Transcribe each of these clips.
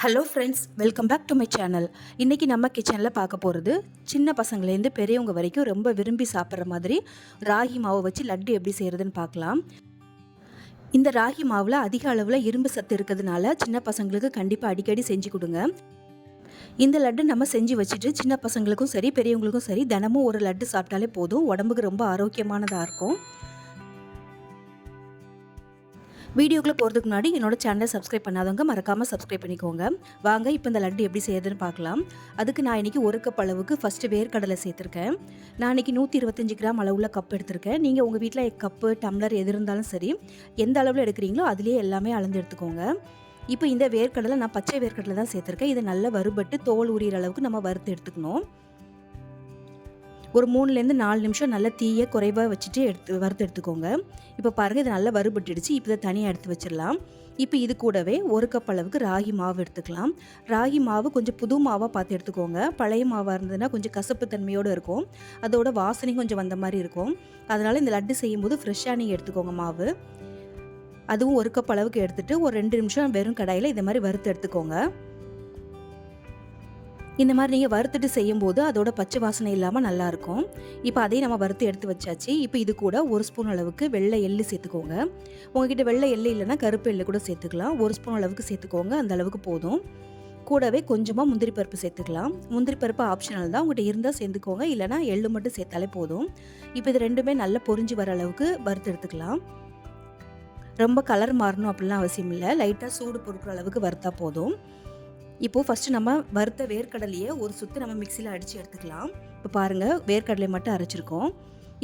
Hello friends, welcome back to my channel. இன்றைக்கி நம்ம கிச்சனில் பார்க்க போகிறது சின்ன பசங்கள்லேருந்து பெரியவங்க வரைக்கும் ரொம்ப விரும்பி சாப்பிட்ற மாதிரி ராகி மாவை வச்சு லட்டு எப்படி செய்கிறதுன்னு பார்க்கலாம். இந்த ராகி மாவில் அதிக அளவில் இரும்பு சத்து இருக்கிறதுனால சின்ன பசங்களுக்கு கண்டிப்பாக அடிக்கடி செஞ்சு கொடுங்க. இந்த லட்டு நம்ம செஞ்சு வச்சுட்டு சின்ன பசங்களுக்கும் சரி பெரியவங்களுக்கும் சரி தினமும் ஒரு லட்டு சாப்பிட்டாலே போதும், உடம்புக்கு ரொம்ப ஆரோக்கியமானதாக இருக்கும். வீடியோக்குள்ளே போகிறதுக்கு முன்னாடி என்னோட சேனலை சப்ஸ்கிரைப் பண்ணாதவங்க மறக்காமல் சப்ஸ்கிரைப் பண்ணிக்கோங்க. வாங்க இப்போ இந்த லட்டு எப்படி செய்யறதுன்னு பார்க்கலாம். அதுக்கு நான் இன்றைக்கி 1 கப் அளவுக்கு ஃபஸ்ட்டு வேர்க்கடலை சேர்த்துருக்கேன். நான் இன்றைக்கி 125 கிராம் அளவுள்ள கப் எடுத்திருக்கேன். நீங்கள் உங்கள் வீட்டில் கப்பு டம்ளர் எது இருந்தாலும் சரி, எந்த அளவில் எடுக்கிறீங்களோ அதுலேயே எல்லாமே அளந்து எடுத்துக்கோங்க. இப்போ இந்த வேர்க்கடலை நான் பச்சை வேர்க்கடலை தான் சேர்த்துருக்கேன். இதை நல்லா வறுபட்டு தோல் உரிகிற அளவுக்கு நம்ம வறுத்து எடுத்துக்கணும். ஒரு 3லேருந்து 4 நிமிஷம் நல்லா தீயை குறைவாக வச்சுட்டு வறுத்து எடுத்துக்கோங்க. இப்போ பாருங்கள், இது நல்லா வறுபட்டுடுச்சு. இப்போ இதை தனியாக எடுத்து வச்சிடலாம். இப்போ இது கூடவே 1 கப் அளவுக்கு ராகி மாவு எடுத்துக்கலாம். ராகி மாவு கொஞ்சம் புது மாவாக பார்த்து எடுத்துக்கோங்க. பழைய மாவாக இருந்ததுன்னா கொஞ்சம் கசப்பு தன்மையோடு இருக்கும், அதோட வாசனை கொஞ்சம் வந்த மாதிரி இருக்கும். அதனால் இந்த லட்டு செய்யும்போது ஃப்ரெஷ்ஷாக நீங்கள் எடுத்துக்கோங்க மாவு. அதுவும் 1 கப் அளவுக்கு எடுத்துகிட்டு ஒரு 2 நிமிஷம் வெறும் கடாயில் இந்த மாதிரி வறுத்து எடுத்துக்கோங்க. இந்த மாதிரி நீங்கள் வறுத்துட்டு செய்யும்போது அதோட பச்சை வாசனை இல்லாமல் நல்லாயிருக்கும். இப்போ அதையும் நம்ம வறுத்து எடுத்து வச்சாச்சு. இப்போ இது கூட 1 ஸ்பூன் அளவுக்கு வெள்ளை எள்ளு சேர்த்துக்கோங்க. உங்ககிட்ட வெள்ளை எள்ளு இல்லைன்னா கருப்பு எள்ளு கூட சேர்த்துக்கலாம். 1 ஸ்பூன் அளவுக்கு சேர்த்துக்கோங்க, அந்த அளவுக்கு போதும். கூடவே கொஞ்சமாக முந்திரி பருப்பு சேர்த்துக்கலாம். முந்திரி பருப்பு ஆப்ஷனல் தான், உங்கள்கிட்ட இருந்தால் சேர்த்துக்கோங்க, இல்லைனா எள்ளு மட்டும் சேர்த்தாலே போதும். இப்போ இது ரெண்டுமே நல்லா பொரிஞ்சு வர அளவுக்கு வறுத்து எடுத்துக்கலாம். ரொம்ப கலர் மாறணும் அப்படிலாம் அவசியம் இல்லை, லைட்டாக சூடு பொறுக்கிற அளவுக்கு வறுத்தா போதும். இப்போது ஃபஸ்ட்டு நம்ம வறுத்த வேர்க்கடலையை ஒரு சுற்று நம்ம மிக்சியில் அடித்து எடுத்துக்கலாம். இப்போ பாருங்கள், வேர்க்கடலை மட்டும் அரைச்சிருக்கோம்.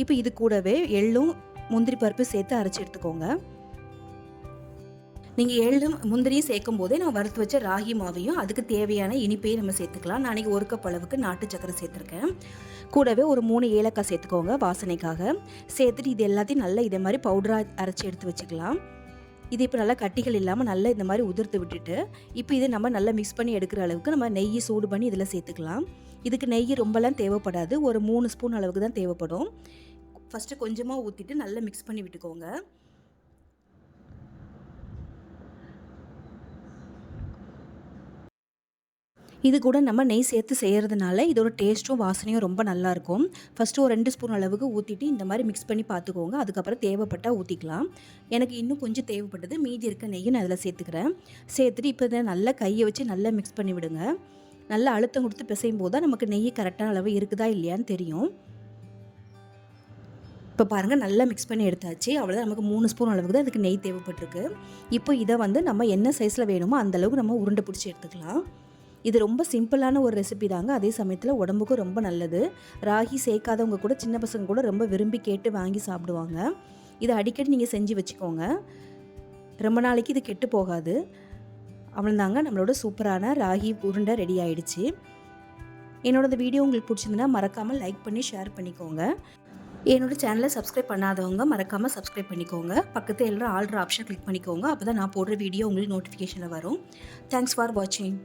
இப்போ இது கூடவே எள்ளும் முந்திரி பருப்பு சேர்த்து அரைச்சி எடுத்துக்கோங்க. நீங்கள் எள்ளும் முந்திரியும் சேர்க்கும் போதே நம்ம வறுத்து வச்ச ராகி மாவையும் அதுக்கு தேவையான இனிப்பையும் நம்ம சேர்த்துக்கலாம். நான் இன்றைக்கி 1 கப் அளவுக்கு நாட்டு சக்கரை சேர்த்துருக்கேன். கூடவே ஒரு 3 ஏலக்காய் சேர்த்துக்கோங்க வாசனைக்காக. சேர்த்துட்டு இது எல்லாத்தையும் நல்லா இதே மாதிரி பவுடராக அரைச்சி எடுத்து வச்சுக்கலாம். இது இப்போ நல்லா கட்டிகள் இல்லாமல் நல்லா இந்த மாதிரி உதிர்த்து விட்டுட்டு இப்போ இதை நம்ம நல்லா மிக்ஸ் பண்ணி எடுக்கிற அளவுக்கு நம்ம நெய் சூடு பண்ணி இதில் சேர்த்துக்கலாம். இதுக்கு நெய் ரொம்பலாம் தேவைப்படாது, ஒரு 3 ஸ்பூன் அளவுக்கு தான் தேவைப்படும். ஃபஸ்ட்டு கொஞ்சமாக ஊற்றிட்டு நல்லா மிக்ஸ் பண்ணி விட்டுக்கோங்க. இது கூட நம்ம நெய் சேர்த்து செய்கிறதுனால இதோட டேஸ்ட்டும் வாசனையும் ரொம்ப நல்லாயிருக்கும். ஃபஸ்ட்டு ஒரு 2 ஸ்பூன் அளவுக்கு ஊற்றிட்டு இந்த மாதிரி மிக்ஸ் பண்ணி பார்த்துக்கோங்க. அதுக்கப்புறம் தேவைப்பட்டால் ஊற்றிக்கலாம். எனக்கு இன்னும் கொஞ்சம் தேவைப்பட்டது, மீதி இருக்க நெய்யை நான் அதில் சேர்த்துக்கிறேன். சேர்த்துட்டு இப்போ இதை நல்லா கையை வச்சு நல்லா மிக்ஸ் பண்ணி விடுங்க. நல்லா அழுத்தம் கொடுத்து பிசையும் போது தான் நமக்கு நெய் கரெக்டான அளவு இருக்குதா இல்லையான்னு தெரியும். இப்போ பாருங்கள், நல்லா மிக்ஸ் பண்ணி எடுத்தாச்சு. அவ்வளோதான், நமக்கு 3 ஸ்பூன் அளவுக்கு தான் அதுக்கு நெய் தேவைப்பட்டிருக்கு. இப்போ இதை நம்ம என்ன சைஸில் வேணுமோ அந்தளவுக்கு நம்ம உருண்டை பிடிச்சி எடுத்துக்கலாம். இது ரொம்ப சிம்பிளான ஒரு ரெசிபி தாங்க, அதே சமயத்தில் உடம்புக்கும் ரொம்ப நல்லது. ராகி சேர்க்காதவங்க கூட சின்ன பசங்க கூட ரொம்ப விரும்பி கேட்டு வாங்கி சாப்பிடுவாங்க. இதை அடிக்கடி நீங்கள் செஞ்சு வச்சுக்கோங்க, ரொம்ப நாளைக்கு இது கெட்டு போகாது. அவ்வளோதாங்க, நம்மளோட சூப்பரான ராகி உருண்டை ரெடி ஆகிடுச்சு. என்னோட வீடியோ உங்களுக்கு பிடிச்சிருந்துன்னா மறக்காமல் லைக் பண்ணி ஷேர் பண்ணிக்கோங்க. என்னோட சேனலை சப்ஸ்கிரைப் பண்ணாதவங்க மறக்காமல் சப்ஸ்கிரைப் பண்ணிக்கோங்க. பக்கத்தில் எல்லாரும் ஆல்ட்ரு ஆப்ஷன் கிளிக் பண்ணிக்கோங்க. அப்போ தான் நான் போடுற வீடியோ உங்களுக்கு நோட்டிஃபிகேஷனில் வரும். தேங்க்ஸ் ஃபார் வாட்சிங்.